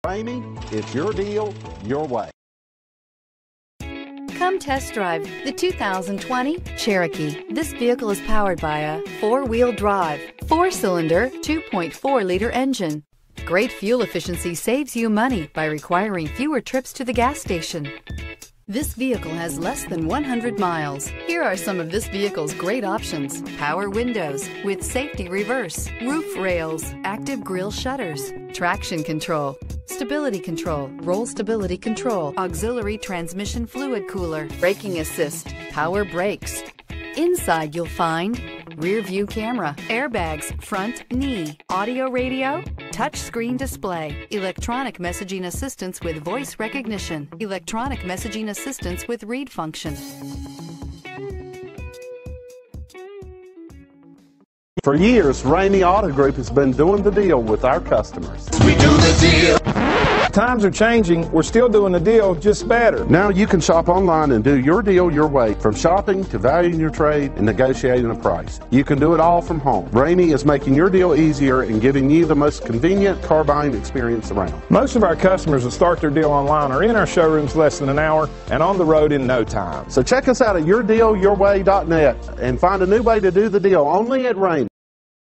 Ramey, it's your deal, your way. Come test drive the 2020 Cherokee. This vehicle is powered by a 4-wheel drive, 4-cylinder, 2.4-liter engine. Great fuel efficiency saves you money by requiring fewer trips to the gas station. This vehicle has less than 100 miles. Here are some of this vehicle's great options: power windows with safety reverse, roof rails, active grille shutters, traction control, stability control, roll stability control, auxiliary transmission fluid cooler, braking assist, power brakes. Inside you'll find rear view camera, airbags, front knee, audio radio, touch screen display, electronic messaging assistance with voice recognition, electronic messaging assistance with read function. For years, Ramey Auto Group has been doing the deal with our customers. We do the deal. Times are changing. We're still doing the deal, just better. Now you can shop online and do your deal your way, from shopping to valuing your trade and negotiating a price. You can do it all from home. Ramey is making your deal easier and giving you the most convenient car buying experience around. Most of our customers that start their deal online are in our showrooms less than an hour and on the road in no time. So check us out at yourdealyourway.net and find a new way to do the deal only at Ramey.